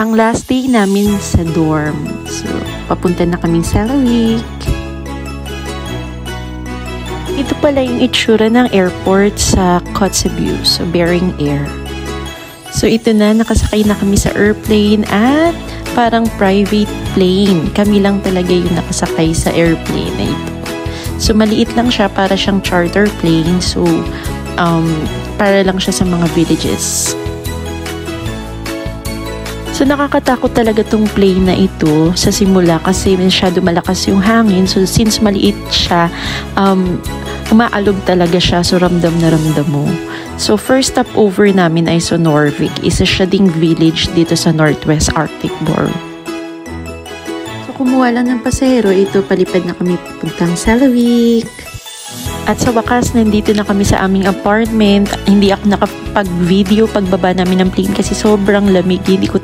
ang last day namin sa dorm. So, papunta na kaming Selawik. Ito pala yung itsura ng airport sa Kotzebue, so Bering Air. So, ito na, nakasakay na kami sa airplane at parang private plane. Kami lang talaga yung nakasakay sa airplane na ito. So, maliit lang siya, para siyang charter plane. So, para lang siya sa mga villages. So, nakakatakot talaga tong plane na ito sa simula kasi masyado malakas yung hangin. So, since maliit siya, umaalog talaga siya. So, ramdam na ramdam mo. So, first stopover namin ay sa Norvik. Isa siya ding village dito sa Northwest Arctic Borough. So, kumuha lang ng pasahero. Ito, palipad na kami pupuntang Selawik. At sa wakas, nandito na kami sa aming apartment. Hindi ako nakapag-video pagbaba namin ng plane kasi sobrang lamig. Hindi ko